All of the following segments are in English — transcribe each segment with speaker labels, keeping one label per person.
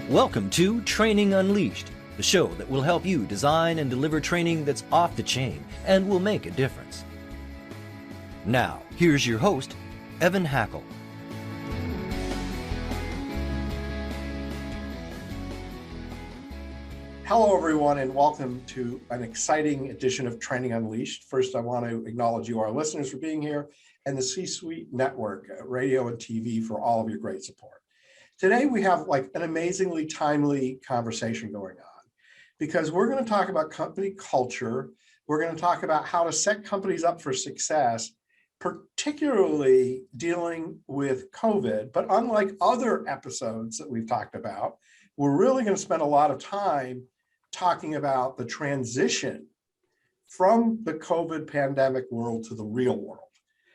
Speaker 1: Welcome to Training Unleashed, the show that will help you design and deliver training that's off the chain and will make a difference. Now, here's your host, Evan Hackel.
Speaker 2: Hello, everyone, and welcome to an exciting edition of Training Unleashed. First, I want to acknowledge you, our listeners, for being here, and the C-Suite Network, radio and TV, for all of your great support. Today, we have an amazingly timely conversation going on because we're going to talk about company culture. We're going to talk about how to set companies up for success, particularly dealing with COVID. But unlike other episodes that we've talked about, we're really going to spend a lot of time talking about the transition from the COVID pandemic world to the real world.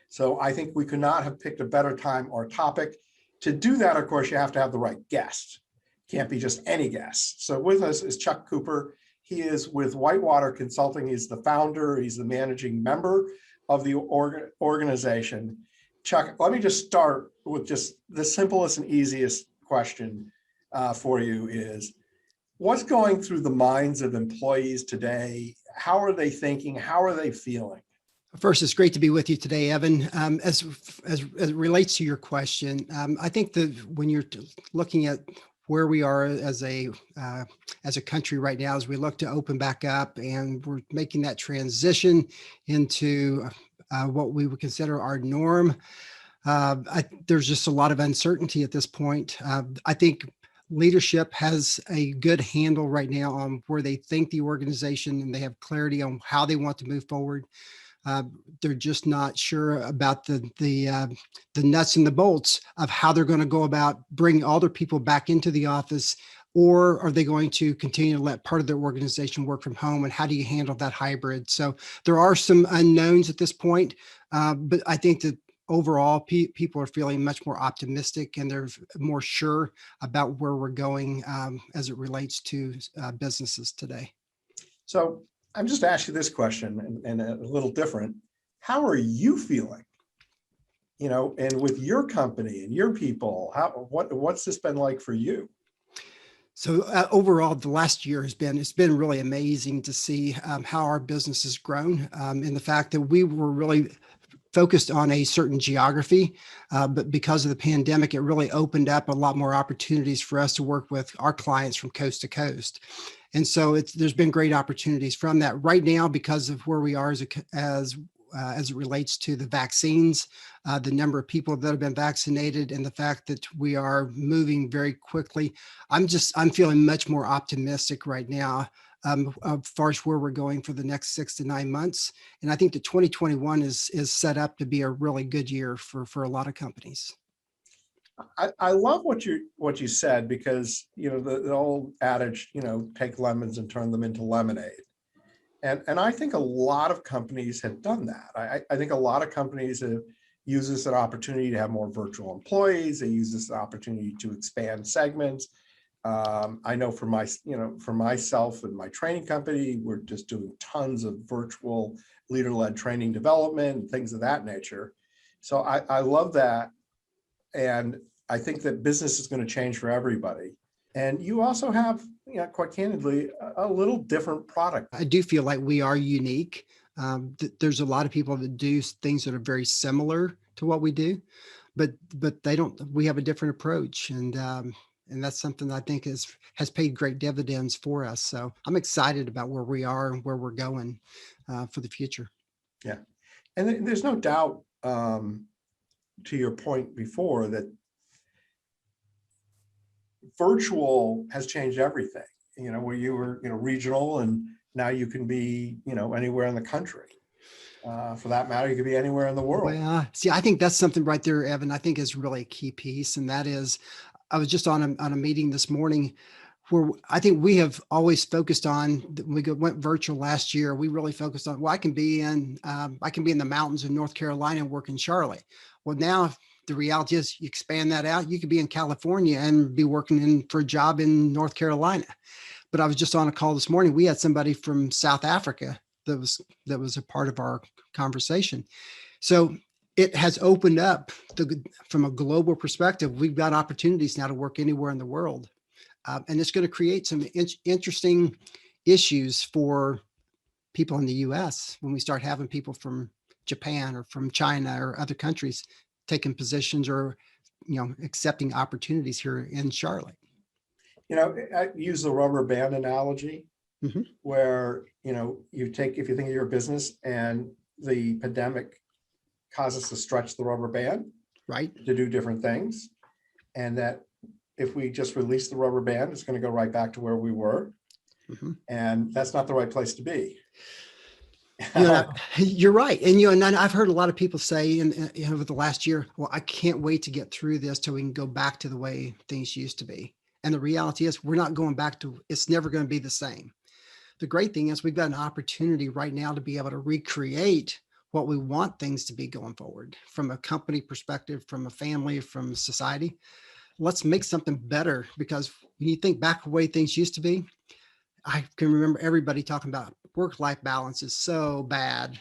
Speaker 2: So I think we could not have picked a better time or topic. To do that, of course, you have to have the right guest. Can't be just any guest. So with us is Chuck Cooper. He is with Whitewater Consulting. He's the founder. He's the managing member of the organization. Chuck, let me just start with just the simplest and easiest question for you is, what's going through the minds of employees today? How are they thinking? How are they feeling?
Speaker 3: First, it's great to be with you today, Evan. As it relates to your question, I think that when you're looking at where we are as a country right now, as we look to open back up and we're making that transition into what we would consider our norm, there's just a lot of uncertainty at this point. I think leadership has a good handle right now on where they think the organization, and they have clarity on how they want to move forward. They're just not sure about the nuts and the bolts of how they're going to go about bringing all their people back into the office, or are they going to continue to let part of their organization work from home, and how do you handle that hybrid? So there are some unknowns at this point, but I think that overall people are feeling much more optimistic, and they're more sure about where we're going as it relates to businesses today.
Speaker 2: So I'm just asking this question and a little different. How are you feeling? And with your company and your people, what's this been like for you?
Speaker 3: So overall, the last year it's been really amazing to see how our business has grown, and the fact that we were really focused on a certain geography, but because of the pandemic, it really opened up a lot more opportunities for us to work with our clients from coast to coast. And so there's been great opportunities from that right now because of where we are as it relates to the vaccines, the number of people that have been vaccinated, and the fact that we are moving very quickly. I'm feeling much more optimistic right now as far as where we're going for the next 6 to 9 months. And I think that 2021 is set up to be a really good year for a lot of companies.
Speaker 2: I love what you said, because the old adage, take lemons and turn them into lemonade. And I think a lot of companies have done that. I think a lot of companies have used this as an opportunity to have more virtual employees. They use this as an opportunity to expand segments. I know for myself and my training company, we're just doing tons of virtual leader-led training development and things of that nature. So I love that. And I think that business is going to change for everybody. And you also have, quite candidly, a little different product.
Speaker 3: I do feel like we are unique. There's a lot of people that do things that are very similar to what we do, but they don't. We have a different approach, and that's something that I think has paid great dividends for us. So I'm excited about where we are and where we're going for the future.
Speaker 2: Yeah, and there's no doubt, to your point before, that virtual has changed everything. Where you were, regional, and now you can be, anywhere in the country. For that matter, you could be anywhere in the world.
Speaker 3: Well, see, I think that's something right there, Evan, I think is really a key piece. And that is, I was just on a meeting this morning where I think we have always focused on, went virtual last year. We really focused on, I can be in the mountains of North Carolina and work in Charlotte. Well, now the reality is you expand that out. You could be in California and be working for a job in North Carolina. But I was just on a call this morning. We had somebody from South Africa that was a part of our conversation. So it has opened up from a global perspective. We've got opportunities now to work anywhere in the world. And it's going to create some interesting issues for people in the US when we start having people from Japan or from China or other countries taking positions or, accepting opportunities here in Charlotte.
Speaker 2: I use the rubber band analogy
Speaker 3: Mm-hmm.
Speaker 2: where, if you think of your business and the pandemic causes us to stretch the rubber band,
Speaker 3: Right.
Speaker 2: to do different things. And that if we just release the rubber band, it's going to go right back to where we were.
Speaker 3: Mm-hmm.
Speaker 2: And that's not the right place to be.
Speaker 3: You're right. And I've heard a lot of people say over the last year, well, I can't wait to get through this till we can go back to the way things used to be. And the reality is we're not going back to, it's never going to be the same. The great thing is we've got an opportunity right now to be able to recreate what we want things to be going forward from a company perspective, from a family, from society. Let's make something better, because when you think back the way things used to be, I can remember everybody talking about work-life balance is so bad.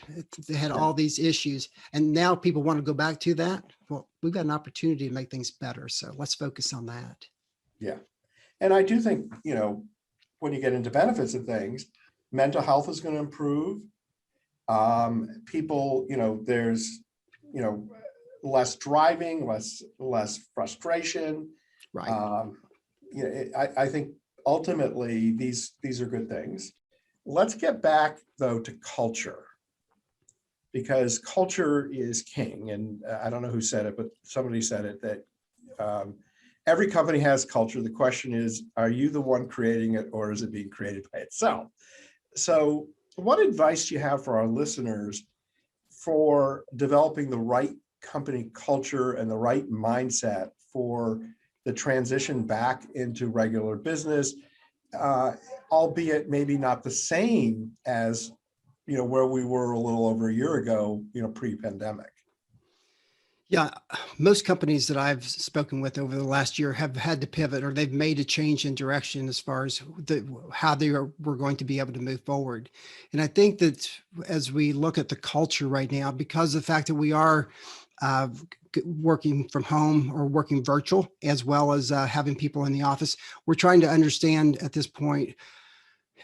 Speaker 3: They had all these issues, and now people want to go back to that. Well, we've got an opportunity to make things better. So let's focus on that.
Speaker 2: Yeah. And I do think, when you get into benefits of things, mental health is going to improve. People, there's, less driving, less frustration.
Speaker 3: Right.
Speaker 2: I think ultimately these are good things. Let's get back though to culture, because culture is king. And I don't know who said it, but somebody said it, that every company has culture. The question is, are you the one creating it, or is it being created by itself? So what advice do you have for our listeners for developing the right company culture and the right mindset for the transition back into regular business, albeit maybe not the same as, where we were a little over a year ago, pre-pandemic?
Speaker 3: Yeah, most companies that I've spoken with over the last year have had to pivot, or they've made a change in direction as far as how we're going to be able to move forward. And I think that as we look at the culture right now, because of the fact that we are working from home or working virtual, as well as having people in the office, we're trying to understand at this point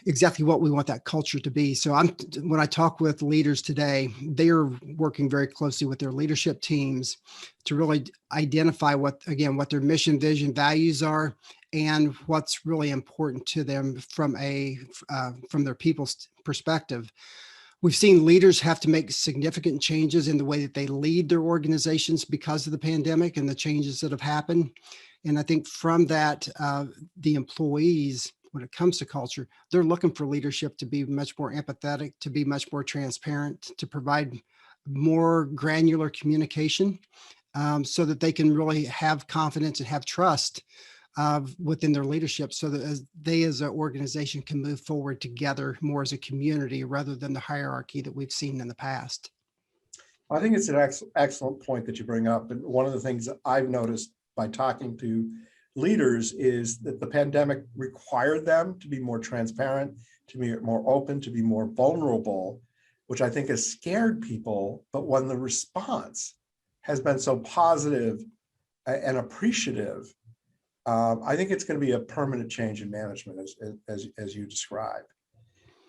Speaker 3: exactly what we want that culture to be. So when I talk with leaders today, they are working very closely with their leadership teams to really identify what their mission, vision, values are, and what's really important to them from their people's perspective. We've seen leaders have to make significant changes in the way that they lead their organizations because of the pandemic and the changes that have happened. And I think from that, the employees, when it comes to culture, they're looking for leadership to be much more empathetic, to be much more transparent, to provide more granular communication, so that they can really have confidence and have trust within their leadership, so that as an organization can move forward together more as a community rather than the hierarchy that we've seen in the past.
Speaker 2: I think it's an excellent point that you bring up. And one of the things that I've noticed by talking to leaders is that the pandemic required them to be more transparent, to be more open, to be more vulnerable, which I think has scared people. But when the response has been so positive and appreciative, I think it's going to be a permanent change in management, as you described.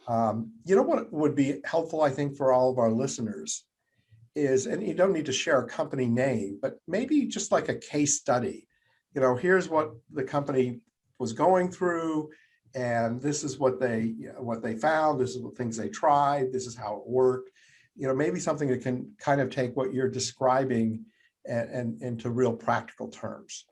Speaker 2: What would be helpful, I think, for all of our listeners is, and you don't need to share a company name, but maybe just like a case study. Here's what the company was going through, and this is what they found. This is the things they tried. This is how it worked. Maybe something that can kind of take what you're describing and into real practical terms.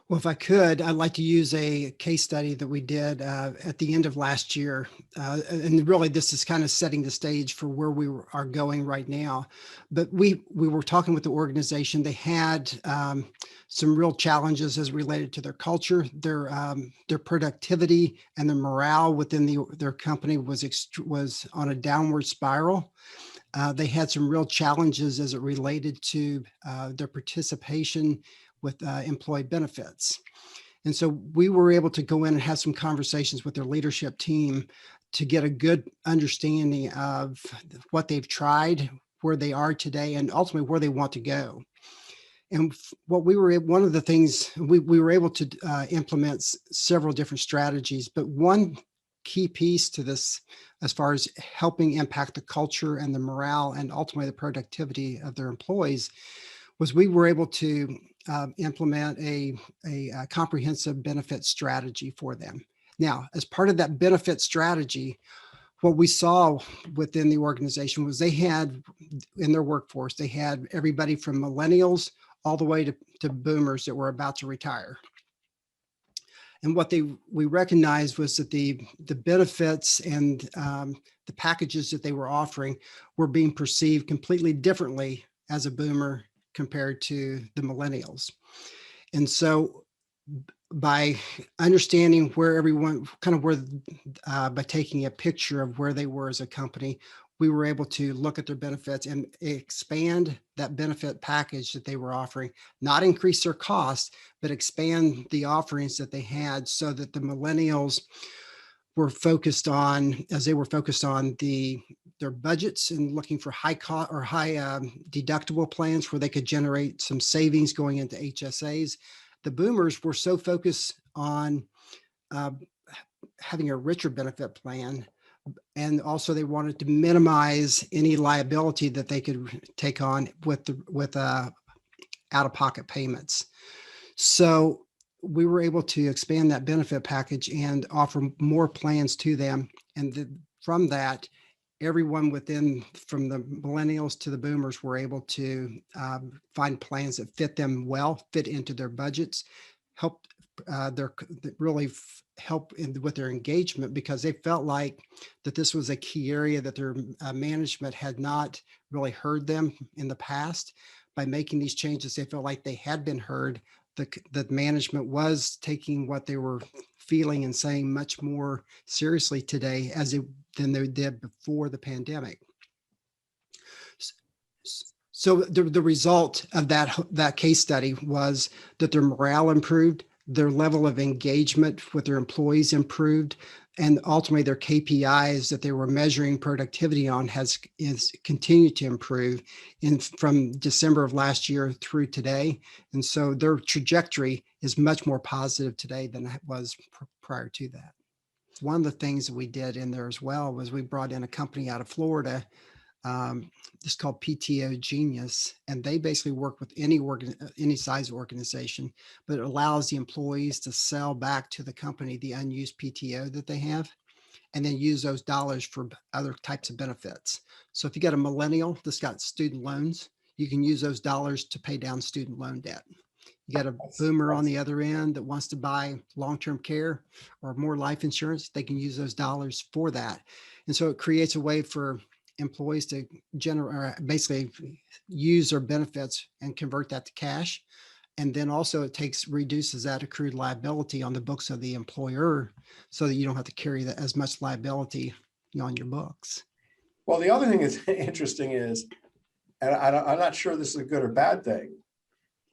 Speaker 3: Well, if I could, I'd like to use a case study that we did at the end of last year. And really, this is kind of setting the stage for where we are going right now. But we were talking with the organization. They had some real challenges as related to their culture, their productivity, and their morale within their company was on a downward spiral. They had some real challenges as it related to their participation with employee benefits. And so we were able to go in and have some conversations with their leadership team to get a good understanding of what they've tried, where they are today, and ultimately where they want to go. And one of the things we were able to implement several different strategies, but one key piece to this, as far as helping impact the culture and the morale and ultimately the productivity of their employees, was we were able to implement a comprehensive benefit strategy for them. Now, as part of that benefit strategy, what we saw within the organization was they had in their workforce, they had everybody from millennials all the way to boomers that were about to retire. And what we recognized was that the benefits and the packages that they were offering were being perceived completely differently as a boomer compared to the millennials. And so by understanding where everyone by taking a picture of where they were as a company, we were able to look at their benefits and expand that benefit package that they were offering, not increase their costs, but expand the offerings that they had so that the millennials were focused on, as they were focused on their budgets and looking for high cost or high deductible plans where they could generate some savings going into HSAs. The boomers were so focused on having a richer benefit plan, and also they wanted to minimize any liability that they could take on with out-of-pocket payments. So we were able to expand that benefit package and offer more plans to them. And from that, everyone from the millennials to the boomers were able to find plans that fit them well, fit into their budgets, help with their engagement, because they felt like that this was a key area that their management had not really heard them in the past. By making these changes, they felt like they had been heard. The management was taking what they were feeling and saying much more seriously today than they did before the pandemic. So the result of that case study was that their morale improved, their level of engagement with their employees improved, and ultimately their KPIs that they were measuring productivity on has continued to improve from December of last year through today. And so their trajectory is much more positive today than it was prior to that. One of the things that we did in there as well was we brought in a company out of Florida. It's called PTO Genius, and they basically work with any size organization, but it allows the employees to sell back to the company the unused PTO that they have, and then use those dollars for other types of benefits. So if you got a millennial that's got student loans, you can use those dollars to pay down student loan debt. You got a boomer on the other end that wants to buy long-term care or more life insurance, they can use those dollars for that. And so it creates a way for employees to basically use their benefits and convert that to cash. And then also it reduces that accrued liability on the books of the employer so that you don't have to carry that as much liability on your books.
Speaker 2: Well, the other thing that's interesting is, and I'm not sure this is a good or bad thing,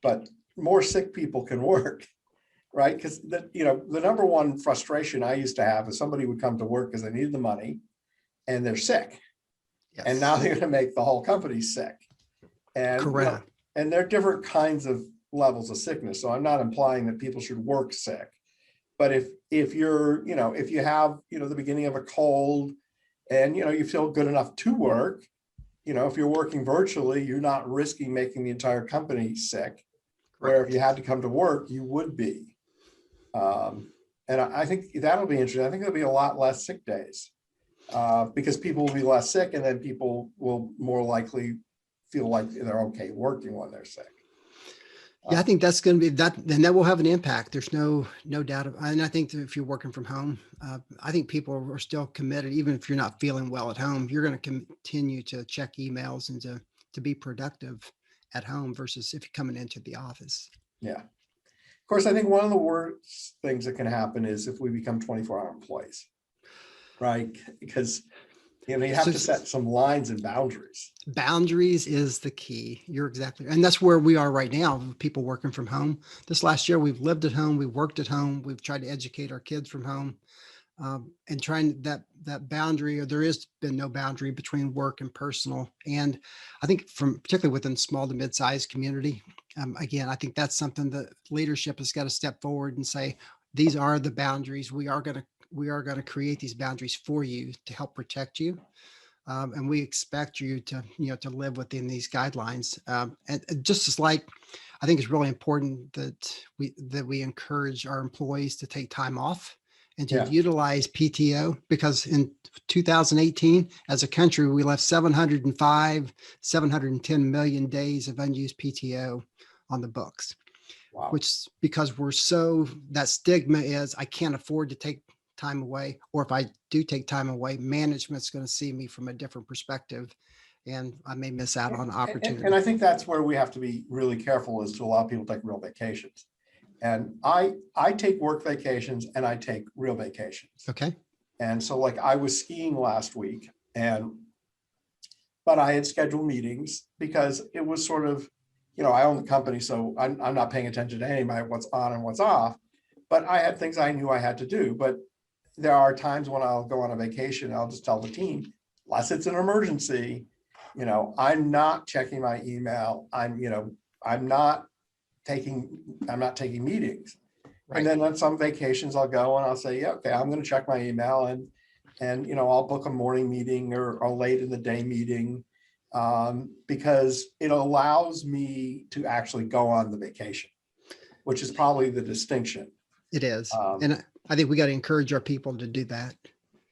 Speaker 2: but more sick people can work, right? Because the number one frustration I used to have is somebody would come to work because they needed the money and they're sick. Yes. And now they're going to make the whole company sick. And correct. And there are different kinds of levels of sickness. So I'm not implying that people should work sick, but if you're, if you have, the beginning of a cold and, you feel good enough to work, if you're working virtually, you're not risking making the entire company sick. Correct. Where if you had to come to work, you would be. And I think that'll be interesting. I think there'll be a lot less sick days. Because people will be less sick, and then people will more likely feel like they're okay working when they're sick.
Speaker 3: Yeah, I think that's going to be that, and that will have an impact. There's no doubt. And I think that if you're working from home, I think people are still committed, even if you're not feeling well at home. You're going to continue to check emails and to be productive at home versus if you're coming into the office.
Speaker 2: Yeah. Of course, I think one of the worst things that can happen is if we become 24-hour employees. Right, because you have to set some lines and boundaries.
Speaker 3: Boundaries is the key. You're exactly, and that's where we are right now. People working from home. This last year, we've lived at home, we've worked at home, we've tried to educate our kids from home. and trying that boundary, or there has been no boundary between work and personal. And I think particularly within small to mid-sized community, again, I think that's something that leadership has got to step forward and say, these are the boundaries. We are going to create these boundaries for you to help protect you. And we expect you to live within these guidelines. And just as like, I think it's really important that we encourage our employees to take time off and to utilize PTO, because in 2018, as a country, we left 710 million days of unused PTO on the books.
Speaker 2: Wow.
Speaker 3: Which, because that stigma is, I can't afford to take time away, or if I do take time away, management's going to see me from a different perspective, and I may miss out on opportunity.
Speaker 2: And I think that's where we have to be really careful, is to allow people to take real vacations. And I take work vacations and I take real vacations.
Speaker 3: Okay.
Speaker 2: And so like I was skiing last week, but I had scheduled meetings because it was sort of, I own the company, so I'm not paying attention to anybody, what's on and what's off, but I had things I knew I had to do. But there are times when I'll go on a vacation, I'll just tell the team, unless it's an emergency, I'm not checking my email. I'm not taking meetings. Right. And then on some vacations I'll go and I'll say, yeah, okay, I'm going to check my email and I'll book a morning meeting or a late in the day meeting, because it allows me to actually go on the vacation, which is probably the distinction.
Speaker 3: It is. And I think we got to encourage our people to do that.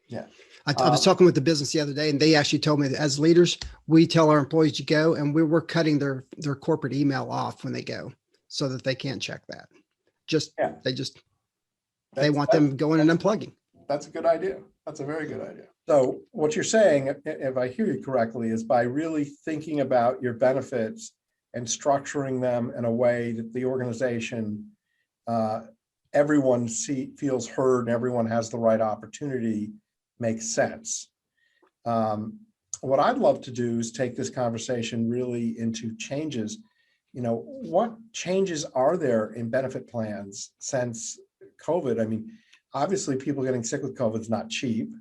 Speaker 2: Yeah.
Speaker 3: I was talking with the business the other day, and they actually told me that as leaders, we tell our employees to go, and we're cutting their corporate email off when they go, so that they can't check that. They want them going and unplugging.
Speaker 2: That's a good idea. That's a very good idea. So what you're saying, if I hear you correctly, is by really thinking about your benefits and structuring them in a way that the organization, everyone feels heard and everyone has the right opportunity, makes sense. What I'd love to do is take this conversation really into changes. What changes are there in benefit plans since COVID? I mean, obviously people getting sick with COVID is not cheap.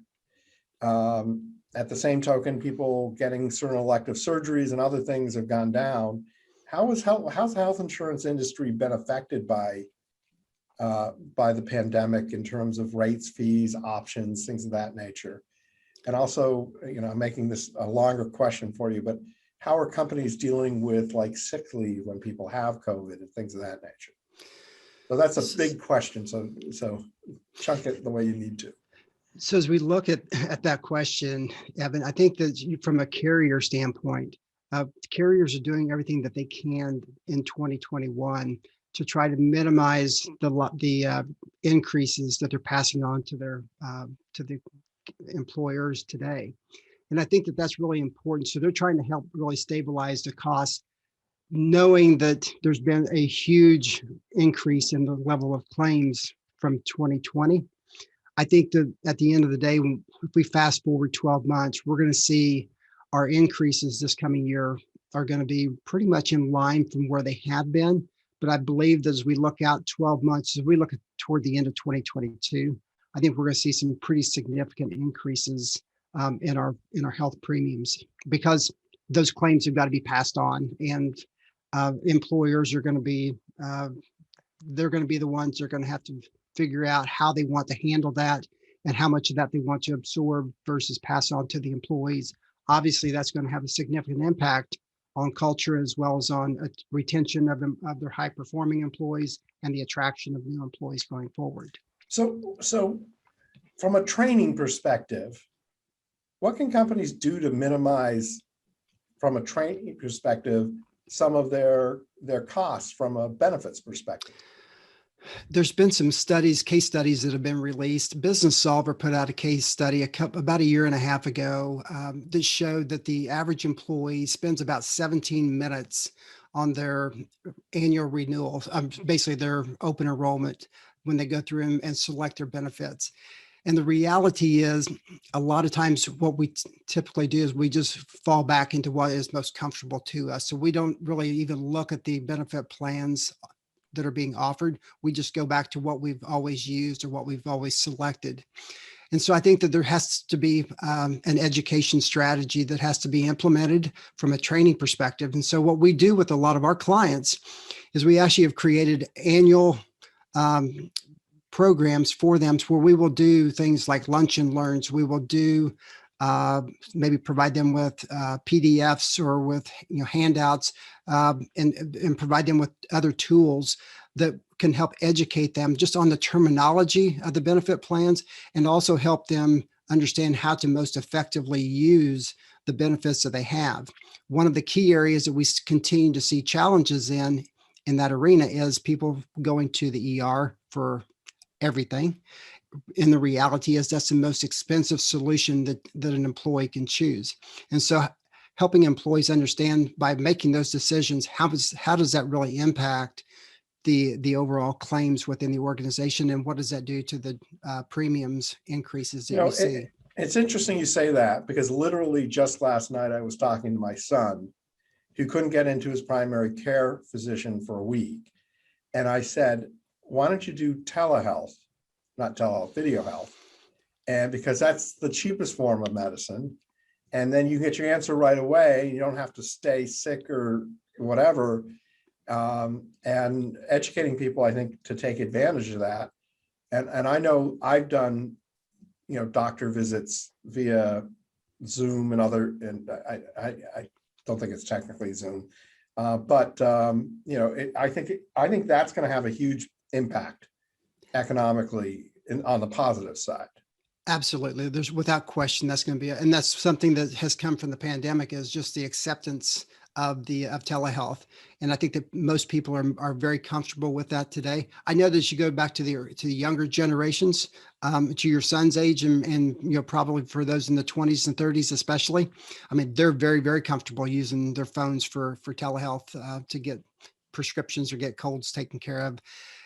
Speaker 2: At the same token, people getting certain elective surgeries and other things have gone down. How's the health insurance industry been affected by the pandemic in terms of rates, fees, options, things of that nature? And also, I'm making this a longer question for you, but how are companies dealing with like sick leave when people have COVID and things of that nature? So that's a big question. So chunk it the way you need to.
Speaker 3: So as we look at that question, Evan, I think that from a carrier standpoint, carriers are doing everything that they can in 2021 to try to minimize the increases that they're passing on to the employers today. And I think that that's really important. So they're trying to help really stabilize the cost, knowing that there's been a huge increase in the level of claims from 2020. I think that at the end of the day, if we fast forward 12 months, we're going to see our increases this coming year are going to be pretty much in line from where they have been. But I believe that as we look out 12 months, as we look toward the end of 2022, I think we're going to see some pretty significant increases in our health premiums, because those claims have got to be passed on, and employers are going to be the ones that are going to have to figure out how they want to handle that and how much of that they want to absorb versus pass on to the employees. Obviously, that's going to have a significant impact on culture, as well as on retention of their high performing employees and the attraction of new employees going forward.
Speaker 2: So from a training perspective, what can companies do to minimize, from a training perspective, some of their costs from a benefits perspective?
Speaker 3: There's been some case studies that have been released. Business Solver put out a case study about a year and a half ago that showed that the average employee spends about 17 minutes on their annual renewal, basically their open enrollment, when they go through and select their benefits. And the reality is, a lot of times what we typically do is we just fall back into what is most comfortable to us. So we don't really even look at the benefit plans that are being offered. We just go back to what we've always used or what we've always selected. And so I think that there has to be an education strategy that has to be implemented from a training perspective. And so what we do with a lot of our clients is we actually have created annual programs for them where we will do things like lunch and learns. We will do maybe provide them with PDFs or with handouts, and provide them with other tools that can help educate them just on the terminology of the benefit plans, and also help them understand how to most effectively use the benefits that they have. One of the key areas that we continue to see challenges in that arena is people going to the ER for everything. And the reality is that's the most expensive solution that an employee can choose. And so helping employees understand by making those decisions, how does that really impact the overall claims within the organization, and what does that do to the premiums increases that we see?
Speaker 2: It's interesting you say that, because literally just last night I was talking to my son who couldn't get into his primary care physician for a week. And I said, why don't you do telehealth, not telehealth, video health? And because that's the cheapest form of medicine. And then you get your answer right away. You don't have to stay sick or whatever. And educating people, I think, to take advantage of that. And I know I've done, doctor visits via Zoom and I don't think it's technically Zoom, but I think that's going to have a huge impact economically on the positive side.
Speaker 3: Absolutely. There's without question, that's going to be, and that's something that has come from the pandemic, is just the acceptance of telehealth. And I think that most people are very comfortable with that today. I know that you go back to the younger generations, to your son's age, and probably for those in the 20s and 30s especially. I mean, they're very, very comfortable using their phones for telehealth to get prescriptions or get colds taken care of.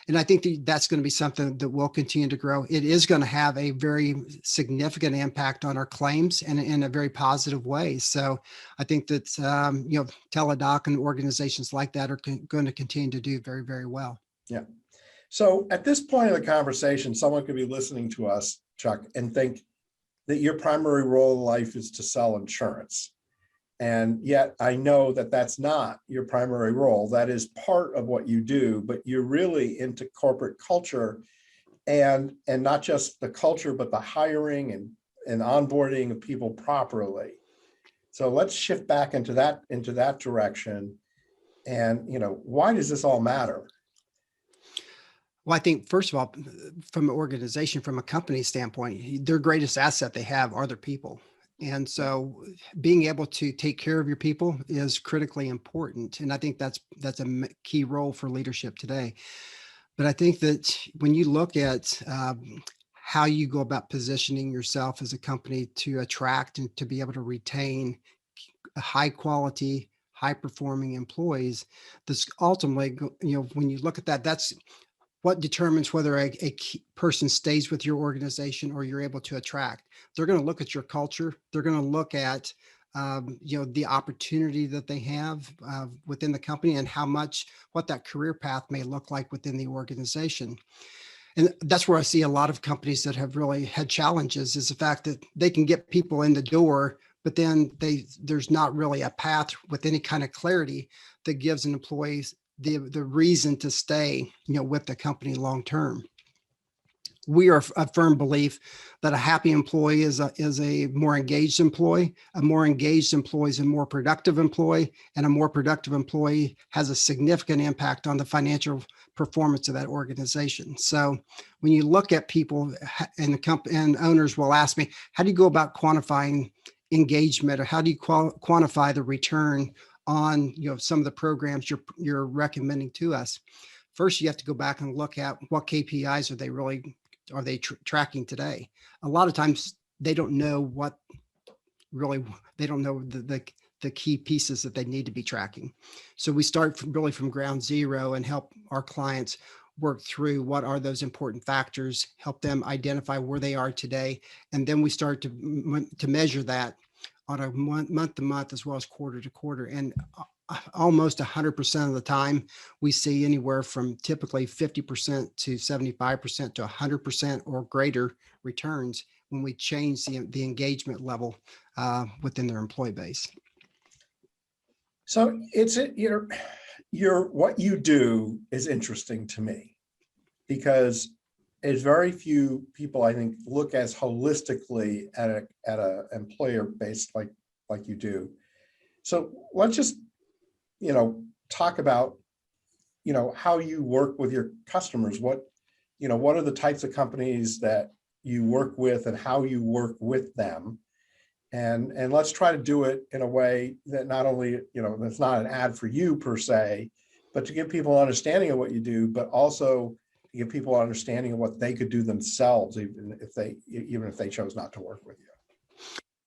Speaker 3: And I think that's going to be something that will continue to grow. It is going to have a very significant impact on our claims, and in a very positive way. So I think that, Teledoc and organizations like that are going to continue to do very, very well.
Speaker 2: Yeah. So at this point of the conversation, someone could be listening to us, Chuck, and think that your primary role in life is to sell insurance. And yet I know that that's not your primary role. That is part of what you do, but you're really into corporate culture, and not just the culture, but the hiring and onboarding of people properly. So let's shift back into that direction. And, why does this all matter?
Speaker 3: Well, I think, first of all, from an organization, from a company standpoint, their greatest asset they have are their people. And so being able to take care of your people is critically important. And I think that's a key role for leadership today. But I think that when you look at how you go about positioning yourself as a company to attract and to be able to retain high quality, high performing employees, this ultimately, when you look at that, that's what determines whether a key person stays with your organization or you're able to attract. They're going to look at your culture. They're going to look at, the opportunity that they have within the company, and what that career path may look like within the organization. And that's where I see a lot of companies that have really had challenges, is the fact that they can get people in the door, but then there's not really a path with any kind of clarity that gives an employee the reason to stay, with the company long term. We are a firm belief that a happy employee is a more engaged employee. A more engaged employee is a more productive employee, and a more productive employee has a significant impact on the financial performance of that organization. So when you look at people, and owners will ask me, how do you go about quantifying engagement, or how do you quantify the return on some of the programs you're recommending to us? First, you have to go back and look at what KPIs are they tracking today. A lot of times they don't know the key pieces that they need to be tracking. So we start from ground zero and help our clients work through what are those important factors, help them identify where they are today, and then we start to measure that on a month to month as well as quarter to quarter. And almost 100% of the time, we see anywhere from typically 50% to 75% to 100% or greater returns when we change the engagement level within their employee base.
Speaker 2: So what you do is interesting to me, because there's very few people, I think, look as holistically at a employer base like you do. So let's just talk about how you work with your customers. What are the types of companies that you work with and how you work with them, and let's try to do it in a way that not only that's not an ad for you per se, but to give people an understanding of what you do, but also to give people an understanding of what they could do themselves, even if they chose not to work with you.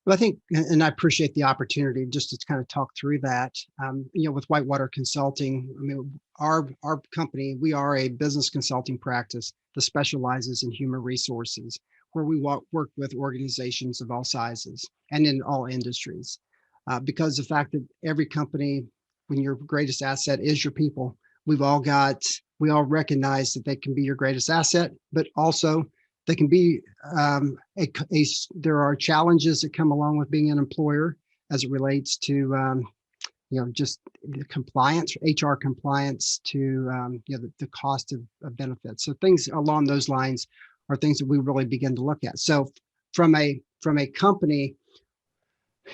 Speaker 3: Well, I think, and I appreciate the opportunity just to kind of talk through that. With Whitewater Consulting, I mean, our company, we are a business consulting practice that specializes in human resources, where we work with organizations of all sizes and in all industries. Because the fact that every company, when your greatest asset is your people, we all recognize that they can be your greatest asset, but also they can be there are challenges that come along with being an employer as it relates to just the compliance, HR compliance, to the cost of benefits. So things along those lines are things that we really begin to look at. So from a company,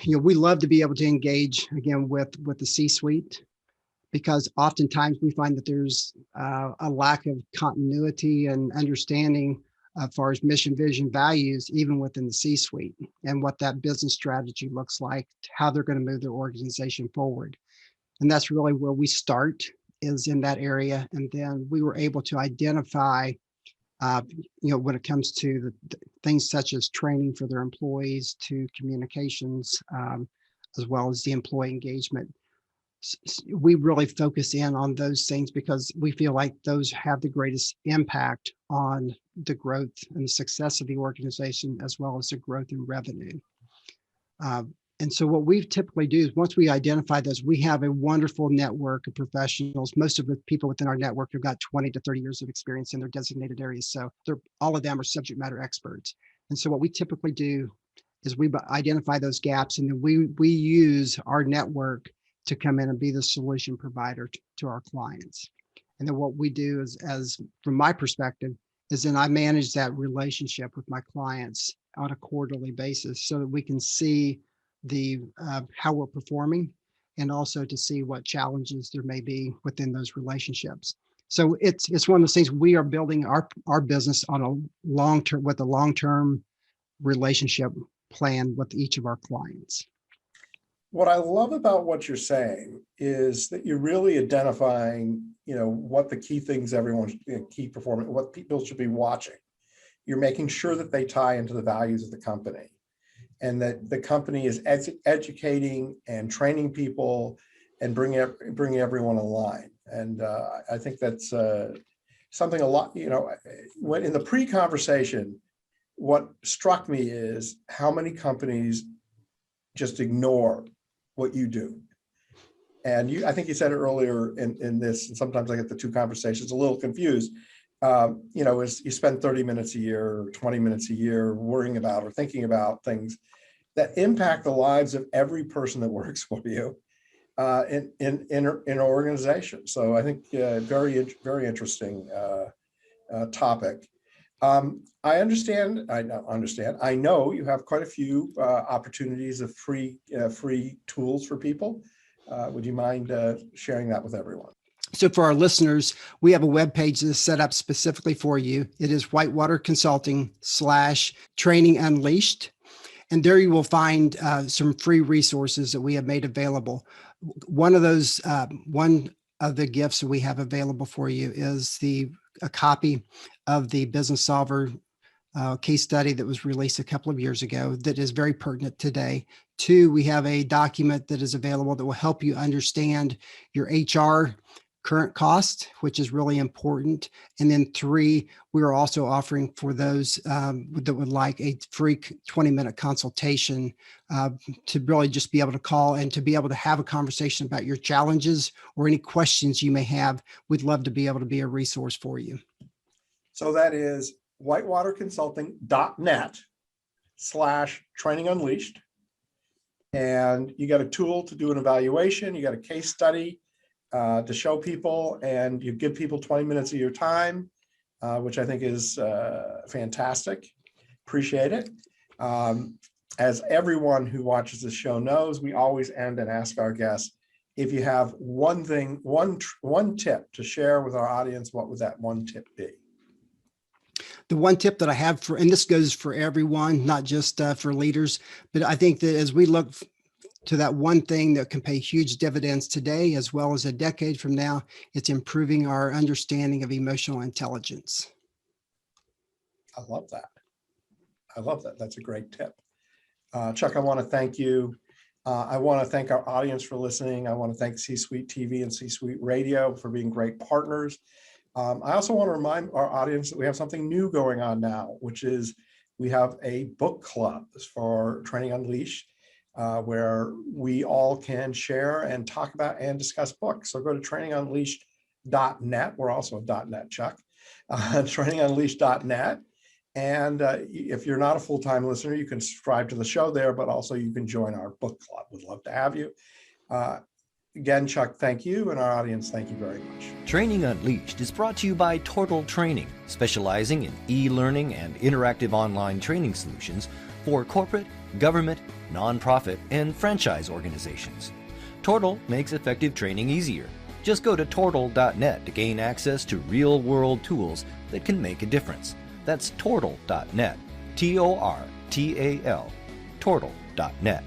Speaker 3: we love to be able to engage again with the C-suite, because oftentimes we find that there's a lack of continuity and understanding as far as mission, vision, values, even within the C-suite, and what that business strategy looks like, how they're going to move their organization forward. And that's really where we start, is in that area. And then we were able to identify, when it comes to the things such as training for their employees, to communications, as well as the employee engagement. We really focus in on those things because we feel like those have the greatest impact on the growth and the success of the organization, as well as the growth in revenue. And so what we typically do is, once we identify those, we have a wonderful network of professionals. Most of the people within our network have got 20 to 30 years of experience in their designated areas. So all of them are subject matter experts. And so what we typically do is we identify those gaps, and then we use our network to come in and be the solution provider to our clients. And then what we do is, as from my perspective, is then I manage that relationship with my clients on a quarterly basis, so that we can see how we're performing, and also to see what challenges there may be within those relationships. So it's one of those things. We are building our business on a long-term relationship plan with each of our clients.
Speaker 2: What I love about what you're saying is that you're really identifying, what the key things key performance, what people should be watching. You're making sure that they tie into the values of the company, and that the company is educating and training people and bringing everyone aligned. And I think that's something a lot, when in the pre-conversation, what struck me is how many companies just ignore what you do. And I think you said it earlier in this, and sometimes I get the two conversations a little confused. Is you spend 30 minutes a year or 20 minutes a year worrying about or thinking about things that impact the lives of every person that works for you in an organization. So I think very, very interesting topic. I know you have quite a few opportunities of free tools for people. Would you mind sharing that with everyone?
Speaker 3: So for our listeners, we have a webpage that is set up specifically for you. It is Whitewater Consulting /Training Unleashed. And there you will find some free resources that we have made available. One of the gifts that we have available for you is a copy of the Business Solver case study that was released a couple of years ago that is very pertinent today. 2, we have a document that is available that will help you understand your HR current cost, which is really important. And then 3, we are also offering for those that would like a free 20-minute consultation to really just be able to call and to be able to have a conversation about your challenges or any questions you may have. We'd love to be able to be a resource for you.
Speaker 2: So that is whitewaterconsulting.net/training unleashed. And you got a tool to do an evaluation. You got a case study to show people, and you give people 20 minutes of your time, which I think is fantastic. Appreciate it. As everyone who watches the show knows, we always end and ask our guests, if you have one thing, one tip to share with our audience, what would that one tip be?
Speaker 3: The one tip that I have for, and this goes for everyone, not just for leaders, but I think that as we look to that one thing that can pay huge dividends today, as well as a decade from now, it's improving our understanding of emotional intelligence.
Speaker 2: I love that. I love that. That's a great tip. Chuck, I want to thank you. I want to thank our audience for listening. I want to thank C-Suite TV and C-Suite Radio for being great partners. I also want to remind our audience that we have something new going on now, which is we have a book club for Training Unleashed, where we all can share and talk about and discuss books. So go to trainingunleashed.net. We're also a .net, Chuck. Trainingunleashed.net. And if you're not a full-time listener, you can subscribe to the show there, but also you can join our book club. We'd love to have you. Again, Chuck, thank you, and our audience, thank you very much.
Speaker 1: Training Unleashed is brought to you by Tortal Training, specializing in e-learning and interactive online training solutions for corporate, government, nonprofit, and franchise organizations. Tortal makes effective training easier. Just go to tortal.net to gain access to real-world tools that can make a difference. That's tortal.net, Tortal, tortal.net.